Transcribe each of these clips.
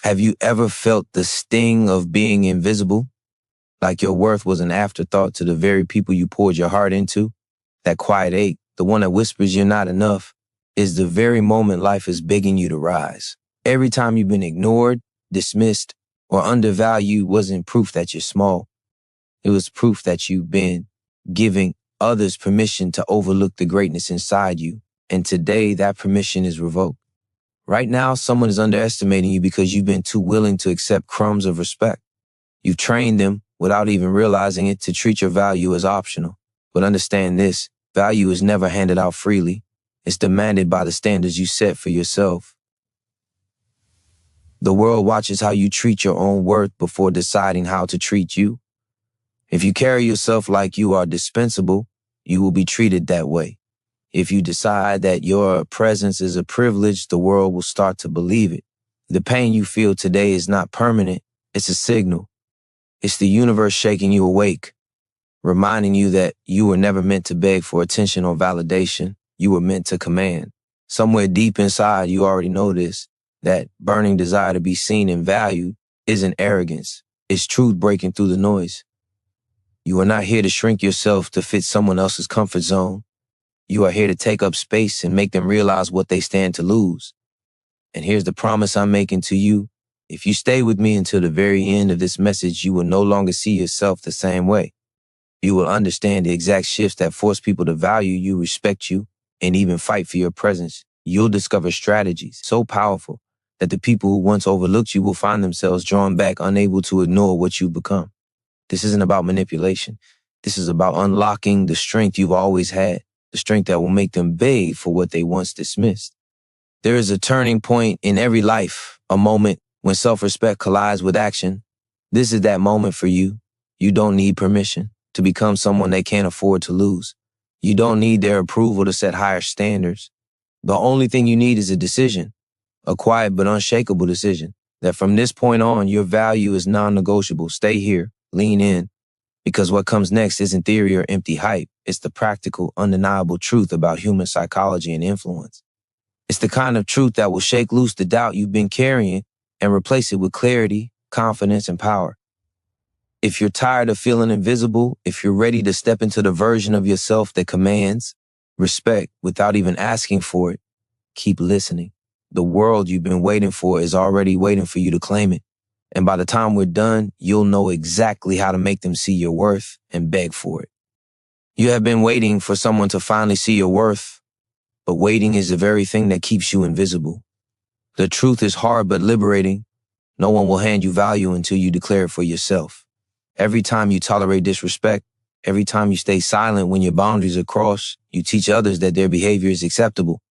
Have you ever felt the sting of being invisible? Like your worth was an afterthought to the very people you poured your heart into? That quiet ache, the one that whispers you're not enough, is the very moment life is begging you to rise. Every time you've been ignored, dismissed, or undervalued wasn't proof that you're small. It was proof that you've been giving others permission to overlook the greatness inside you. And today that permission is revoked. Right now, someone is underestimating you because you've been too willing to accept crumbs of respect. You've trained them, without even realizing it, to treat your value as optional. But understand this, value is never handed out freely. It's demanded by the standards you set for yourself. The world watches how you treat your own worth before deciding how to treat you. If you carry yourself like you are dispensable, you will be treated that way. If you decide that your presence is a privilege, the world will start to believe it. The pain you feel today is not permanent. It's a signal. It's the universe shaking you awake, reminding you that you were never meant to beg for attention or validation. You were meant to command. Somewhere deep inside, you already know this, that burning desire to be seen and valued isn't arrogance. It's truth breaking through the noise. You are not here to shrink yourself to fit someone else's comfort zone. You are here to take up space and make them realize what they stand to lose. And here's the promise I'm making to you. If you stay with me until the very end of this message, you will no longer see yourself the same way. You will understand the exact shifts that force people to value you, respect you, and even fight for your presence. You'll discover strategies so powerful that the people who once overlooked you will find themselves drawn back, unable to ignore what you've become. This isn't about manipulation. This is about unlocking the strength you've always had. The strength that will make them beg for what they once dismissed. There is a turning point in every life, a moment when self-respect collides with action. This is that moment for you. You don't need permission to become someone they can't afford to lose. You don't need their approval to set higher standards. The only thing you need is a decision, a quiet but unshakable decision, that from this point on, your value is non-negotiable. Stay here, lean in. Because what comes next isn't theory or empty hype. It's the practical, undeniable truth about human psychology and influence. It's the kind of truth that will shake loose the doubt you've been carrying and replace it with clarity, confidence, and power. If you're tired of feeling invisible, if you're ready to step into the version of yourself that commands respect without even asking for it, keep listening. The world you've been waiting for is already waiting for you to claim it. And by the time we're done, you'll know exactly how to make them see your worth and beg for it. You have been waiting for someone to finally see your worth, but waiting is the very thing that keeps you invisible. The truth is hard but liberating. No one will hand you value until you declare it for yourself. Every time you tolerate disrespect, every time you stay silent when your boundaries are crossed, you teach others that their behavior is acceptable.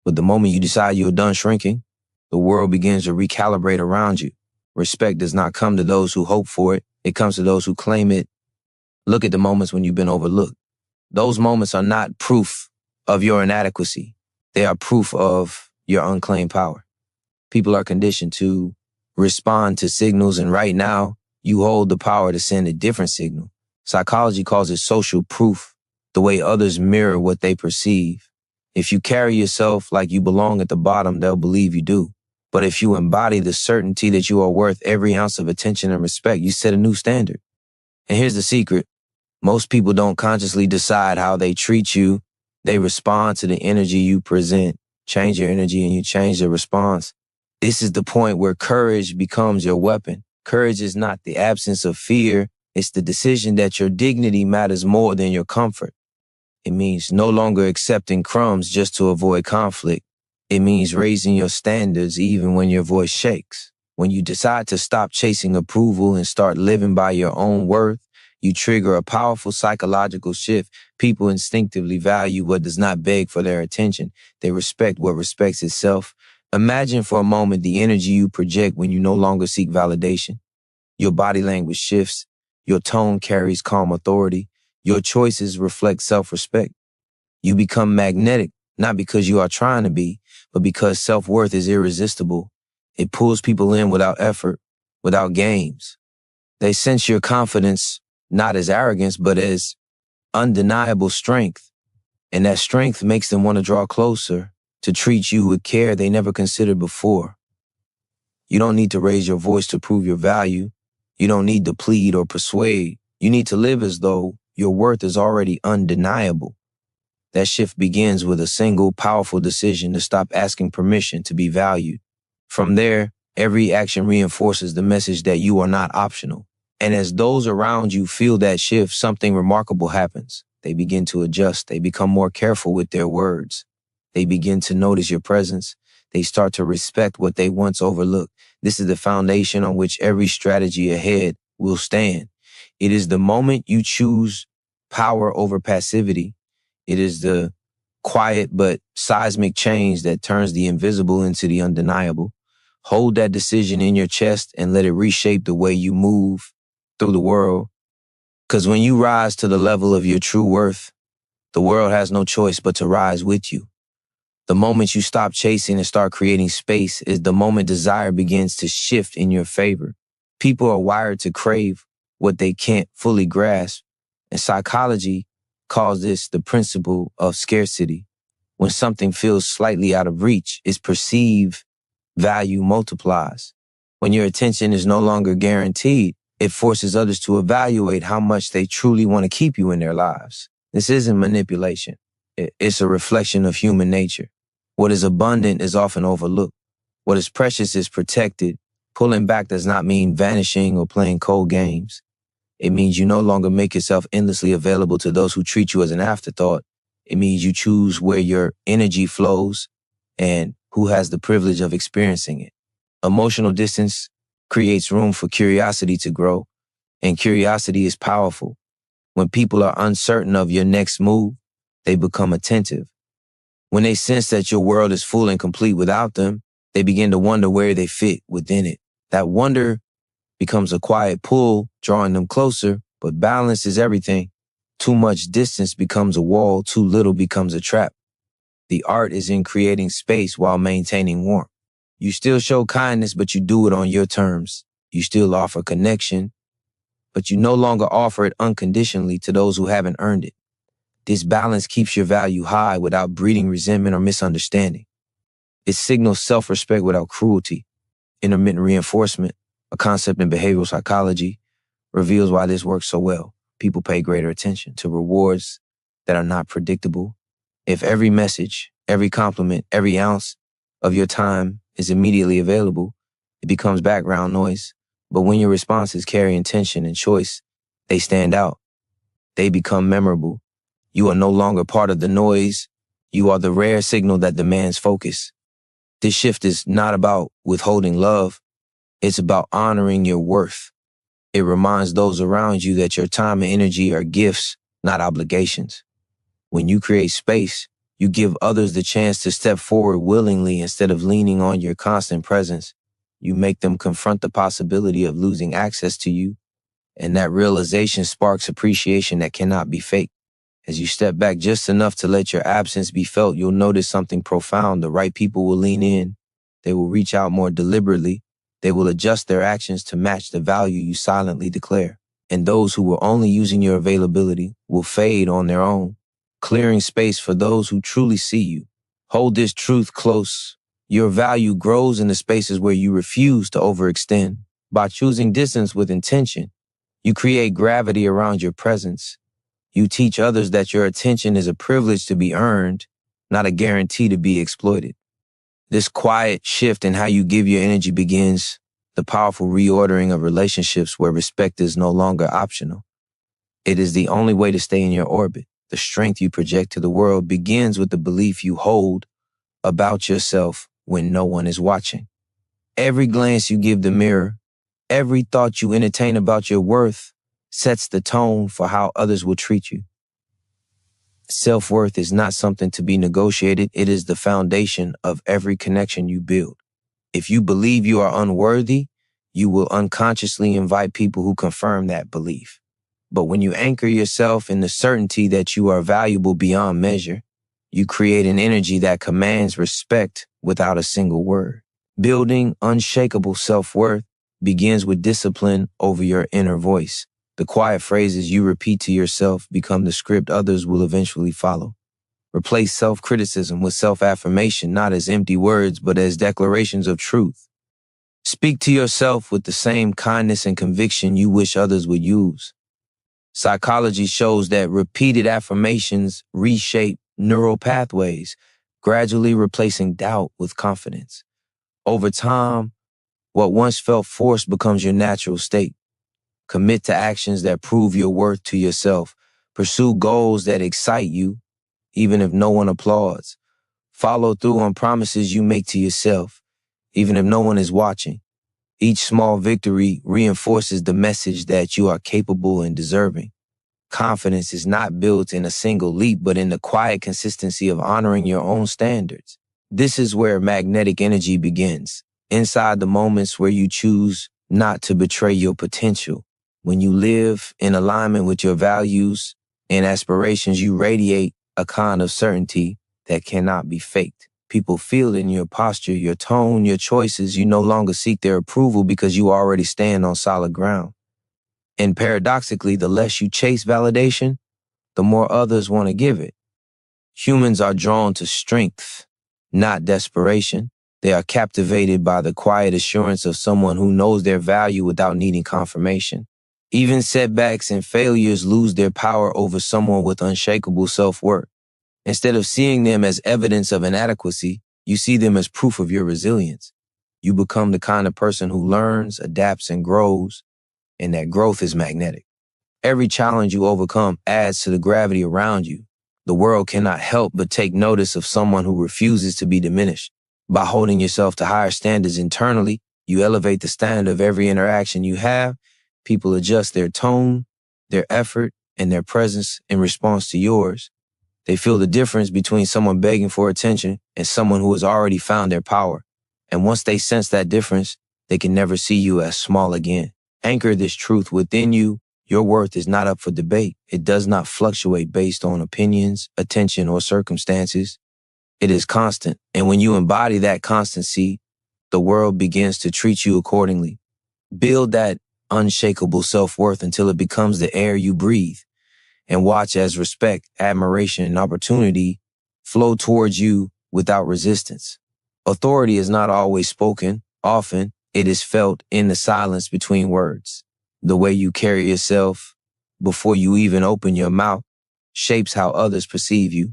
But the moment you decide you're done shrinking, the world begins to recalibrate around you. Respect does not come to those who hope for it. It comes to those who claim it. Look at the moments when you've been overlooked. Those moments are not proof of your inadequacy. They are proof of your unclaimed power. People are conditioned to respond to signals, and right now, you hold the power to send a different signal. Psychology calls it social proof, the way others mirror what they perceive. If you carry yourself like you belong at the bottom, they'll believe you do. But if you embody the certainty that you are worth every ounce of attention and respect, you set a new standard. And here's the secret. Most people don't consciously decide how they treat you. They respond to the energy you present. Change your energy and you change the response. This is the point where courage becomes your weapon. Courage is not the absence of fear. It's the decision that your dignity matters more than your comfort. It means no longer accepting crumbs just to avoid conflict. It means raising your standards even when your voice shakes. When you decide to stop chasing approval and start living by your own worth, you trigger a powerful psychological shift. People instinctively value what does not beg for their attention. They respect what respects itself. Imagine for a moment the energy you project when you no longer seek validation. Your body language shifts. Your tone carries calm authority. Your choices reflect self-respect. You become magnetic, not because you are trying to be, but because self-worth is irresistible. It pulls people in without effort, without games. They sense your confidence not as arrogance, but as undeniable strength. And that strength makes them want to draw closer, to treat you with care they never considered before. You don't need to raise your voice to prove your value. You don't need to plead or persuade. You need to live as though your worth is already undeniable. That shift begins with a single powerful decision to stop asking permission to be valued. From there, every action reinforces the message that you are not optional. And as those around you feel that shift, something remarkable happens. They begin to adjust. They become more careful with their words. They begin to notice your presence. They start to respect what they once overlooked. This is the foundation on which every strategy ahead will stand. It is the moment you choose power over passivity. It is the quiet but seismic change that turns the invisible into the undeniable. Hold that decision in your chest and let it reshape the way you move through the world. Because when you rise to the level of your true worth, the world has no choice but to rise with you. The moment you stop chasing and start creating space is the moment desire begins to shift in your favor. People are wired to crave what they can't fully grasp, and psychology calls this the principle of scarcity. When something feels slightly out of reach, its perceived value multiplies. When your attention is no longer guaranteed, it forces others to evaluate how much they truly want to keep you in their lives. This isn't manipulation. It's a reflection of human nature. What is abundant is often overlooked. What is precious is protected. Pulling back does not mean vanishing or playing cold games. It means you no longer make yourself endlessly available to those who treat you as an afterthought. It means you choose where your energy flows and who has the privilege of experiencing it. Emotional distance creates room for curiosity to grow, and curiosity is powerful. When people are uncertain of your next move, they become attentive. When they sense that your world is full and complete without them, they begin to wonder where they fit within it. That wonder becomes a quiet pull, drawing them closer, but balance is everything. Too much distance becomes a wall, too little becomes a trap. The art is in creating space while maintaining warmth. You still show kindness, but you do it on your terms. You still offer connection, but you no longer offer it unconditionally to those who haven't earned it. This balance keeps your value high without breeding resentment or misunderstanding. It signals self-respect without cruelty. Intermittent reinforcement, a concept in behavioral psychology, reveals why this works so well. People pay greater attention to rewards that are not predictable. If every message, every compliment, every ounce of your time is immediately available, it becomes background noise. But when your responses carry intention and choice, they stand out. They become memorable. You are no longer part of the noise. You are the rare signal that demands focus. This shift is not about withholding love. It's about honoring your worth. It reminds those around you that your time and energy are gifts, not obligations. When you create space, you give others the chance to step forward willingly instead of leaning on your constant presence. You make them confront the possibility of losing access to you, and that realization sparks appreciation that cannot be faked. As you step back just enough to let your absence be felt, you'll notice something profound. The right people will lean in. They will reach out more deliberately. They will adjust their actions to match the value you silently declare. And those who were only using your availability will fade on their own, clearing space for those who truly see you. Hold this truth close. Your value grows in the spaces where you refuse to overextend. By choosing distance with intention, you create gravity around your presence. You teach others that your attention is a privilege to be earned, not a guarantee to be exploited. This quiet shift in how you give your energy begins the powerful reordering of relationships where respect is no longer optional. It is the only way to stay in your orbit. The strength you project to the world begins with the belief you hold about yourself when no one is watching. Every glance you give the mirror, every thought you entertain about your worth sets the tone for how others will treat you. Self-worth is not something to be negotiated. It is the foundation of every connection you build. If you believe you are unworthy, you will unconsciously invite people who confirm that belief. But when you anchor yourself in the certainty that you are valuable beyond measure, you create an energy that commands respect without a single word. Building unshakable self-worth begins with discipline over your inner voice. The quiet phrases you repeat to yourself become the script others will eventually follow. Replace self-criticism with self-affirmation, not as empty words, but as declarations of truth. Speak to yourself with the same kindness and conviction you wish others would use. Psychology shows that repeated affirmations reshape neural pathways, gradually replacing doubt with confidence. Over time, what once felt forced becomes your natural state. Commit to actions that prove your worth to yourself. Pursue goals that excite you, even if no one applauds. Follow through on promises you make to yourself, even if no one is watching. Each small victory reinforces the message that you are capable and deserving. Confidence is not built in a single leap, but in the quiet consistency of honoring your own standards. This is where magnetic energy begins, inside the moments where you choose not to betray your potential. When you live in alignment with your values and aspirations, you radiate a kind of certainty that cannot be faked. People feel it in your posture, your tone, your choices. You no longer seek their approval because you already stand on solid ground. And paradoxically, the less you chase validation, the more others want to give it. Humans are drawn to strength, not desperation. They are captivated by the quiet assurance of someone who knows their value without needing confirmation. Even setbacks and failures lose their power over someone with unshakable self-worth. Instead of seeing them as evidence of inadequacy, you see them as proof of your resilience. You become the kind of person who learns, adapts, and grows, and that growth is magnetic. Every challenge you overcome adds to the gravity around you. The world cannot help but take notice of someone who refuses to be diminished. By holding yourself to higher standards internally, you elevate the standard of every interaction you have. People adjust their tone, their effort, and their presence in response to yours. They feel the difference between someone begging for attention and someone who has already found their power. And once they sense that difference, they can never see you as small again. Anchor this truth within you. Your worth is not up for debate. It does not fluctuate based on opinions, attention, or circumstances. It is constant. And when you embody that constancy, the world begins to treat you accordingly. Build that unshakable self-worth until it becomes the air you breathe. And watch as respect, admiration, and opportunity flow towards you without resistance. Authority is not always spoken. Often, it is felt in the silence between words. The way you carry yourself before you even open your mouth shapes how others perceive you.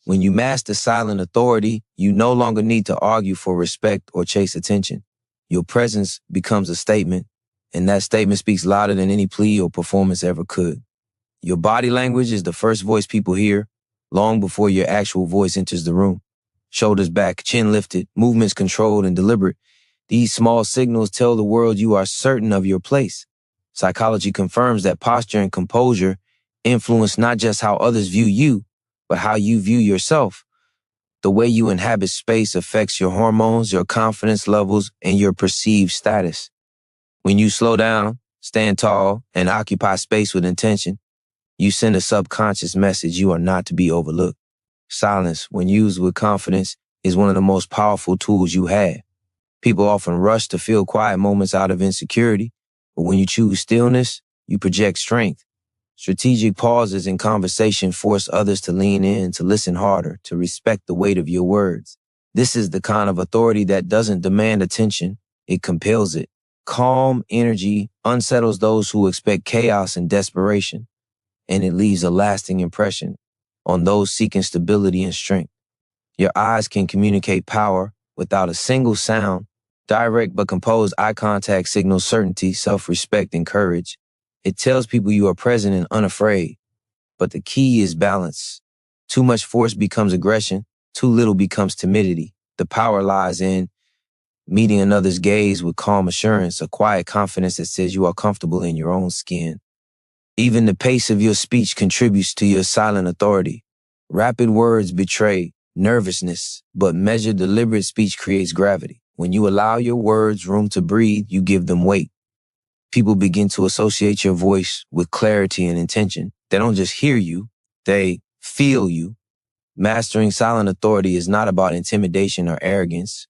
When you master silent authority, you no longer need to argue for respect or chase attention. Your presence becomes a statement, and that statement speaks louder than any plea or performance ever could. Your body language is the first voice people hear, long before your actual voice enters the room. Shoulders back, chin lifted, movements controlled and deliberate. These small signals tell the world you are certain of your place. Psychology confirms that posture and composure influence not just how others view you, but how you view yourself. The way you inhabit space affects your hormones, your confidence levels, and your perceived status. When you slow down, stand tall, and occupy space with intention, you send a subconscious message you are not to be overlooked. Silence, when used with confidence, is one of the most powerful tools you have. People often rush to fill quiet moments out of insecurity, but when you choose stillness, you project strength. Strategic pauses in conversation force others to lean in, to listen harder, to respect the weight of your words. This is the kind of authority that doesn't demand attention, it compels it. Calm energy unsettles those who expect chaos and desperation, and it leaves a lasting impression on those seeking stability and strength. Your eyes can communicate power without a single sound. Direct but composed eye contact signals certainty, self-respect, and courage. It tells people you are present and unafraid. But the key is balance. Too much force becomes aggression. Too little becomes timidity. The power lies in meeting another's gaze with calm assurance, a quiet confidence that says you are comfortable in your own skin. Even the pace of your speech contributes to your silent authority. Rapid words betray nervousness, but measured, deliberate speech creates gravity. When you allow your words room to breathe, you give them weight. People begin to associate your voice with clarity and intention. They don't just hear you, they feel you. Mastering silent authority is not about intimidation or arrogance.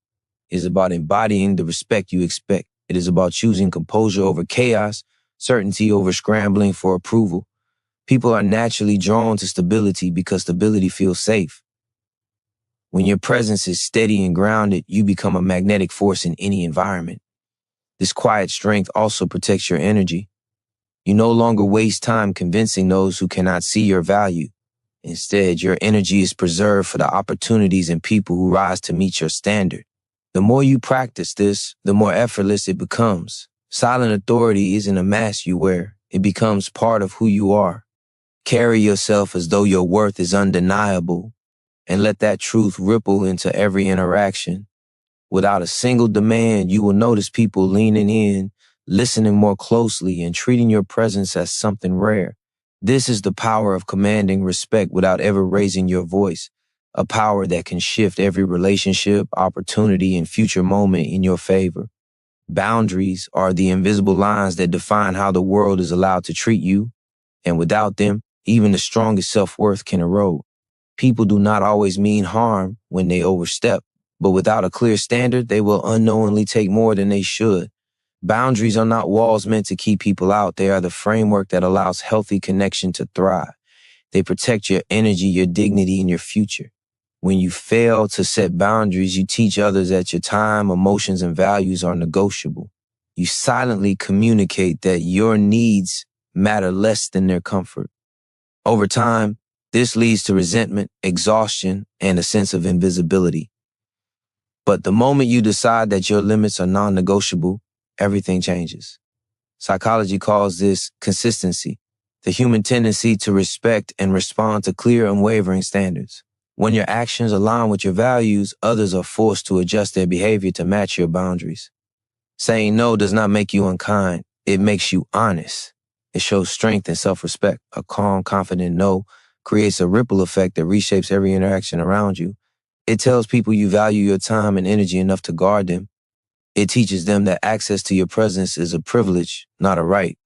It is about embodying the respect you expect. It is about choosing composure over chaos, certainty over scrambling for approval. People are naturally drawn to stability because stability feels safe. When your presence is steady and grounded, you become a magnetic force in any environment. This quiet strength also protects your energy. You no longer waste time convincing those who cannot see your value. Instead, your energy is preserved for the opportunities and people who rise to meet your standard. The more you practice this, the more effortless it becomes. Silent authority isn't a mask you wear. It becomes part of who you are. Carry yourself as though your worth is undeniable, and let that truth ripple into every interaction. Without a single demand, you will notice people leaning in, listening more closely, and treating your presence as something rare. This is the power of commanding respect without ever raising your voice, a power that can shift every relationship, opportunity, and future moment in your favor. Boundaries are the invisible lines that define how the world is allowed to treat you, and without them, even the strongest self-worth can erode. People do not always mean harm when they overstep, but without a clear standard, they will unknowingly take more than they should. Boundaries are not walls meant to keep people out. They are the framework that allows healthy connection to thrive. They protect your energy, your dignity, and your future. When you fail to set boundaries, you teach others that your time, emotions, and values are negotiable. You silently communicate that your needs matter less than their comfort. Over time, this leads to resentment, exhaustion, and a sense of invisibility. But the moment you decide that your limits are non-negotiable, everything changes. Psychology calls this consistency, the human tendency to respect and respond to clear, unwavering standards. When your actions align with your values, others are forced to adjust their behavior to match your boundaries. Saying no does not make you unkind. It makes you honest. It shows strength and self-respect. A calm, confident no creates a ripple effect that reshapes every interaction around you. It tells people you value your time and energy enough to guard them. It teaches them that access to your presence is a privilege, not a right.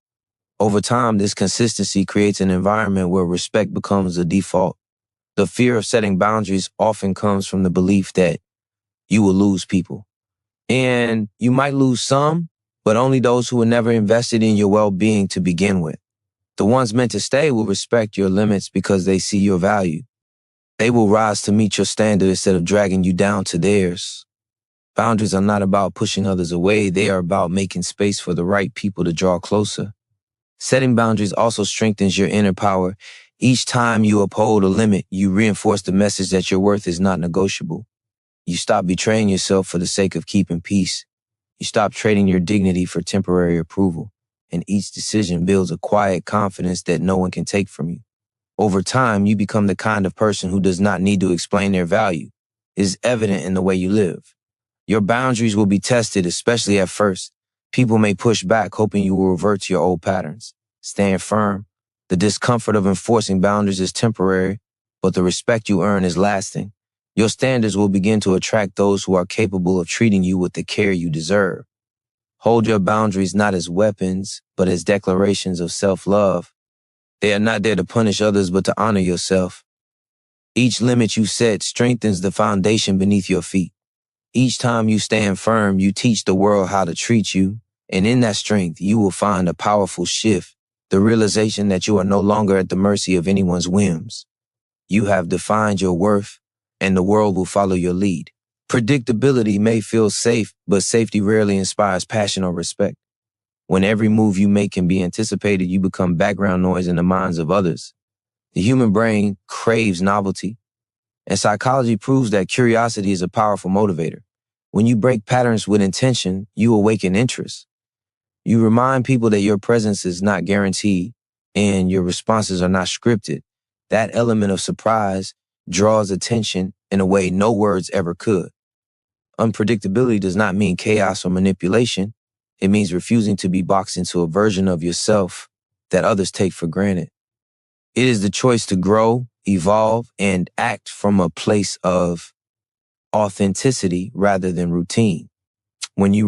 Over time, this consistency creates an environment where respect becomes the default. The fear of setting boundaries often comes from the belief that you will lose people. And you might lose some, but only those who were never invested in your well-being to begin with. The ones meant to stay will respect your limits because they see your value. They will rise to meet your standard instead of dragging you down to theirs. Boundaries are not about pushing others away. They are about making space for the right people to draw closer. Setting boundaries also strengthens your inner power. Each time you uphold a limit, you reinforce the message that your worth is not negotiable. You stop betraying yourself for the sake of keeping peace. You stop trading your dignity for temporary approval. And each decision builds a quiet confidence that no one can take from you. Over time, you become the kind of person who does not need to explain their value. It is evident in the way you live. Your boundaries will be tested, especially at first. People may push back, hoping you will revert to your old patterns. Stand firm. The discomfort of enforcing boundaries is temporary, but the respect you earn is lasting. Your standards will begin to attract those who are capable of treating you with the care you deserve. Hold your boundaries not as weapons, but as declarations of self-love. They are not there to punish others, but to honor yourself. Each limit you set strengthens the foundation beneath your feet. Each time you stand firm, you teach the world how to treat you, and in that strength, you will find a powerful shift, the realization that you are no longer at the mercy of anyone's whims. You have defined your worth, and the world will follow your lead. Predictability may feel safe, but safety rarely inspires passion or respect. When every move you make can be anticipated, you become background noise in the minds of others. The human brain craves novelty, and psychology proves that curiosity is a powerful motivator. When you break patterns with intention, you awaken interest. You remind people that your presence is not guaranteed and your responses are not scripted. That element of surprise draws attention in a way no words ever could. Unpredictability does not mean chaos or manipulation. It means refusing to be boxed into a version of yourself that others take for granted. It is the choice to grow, evolve, and act from a place of authenticity rather than routine. When you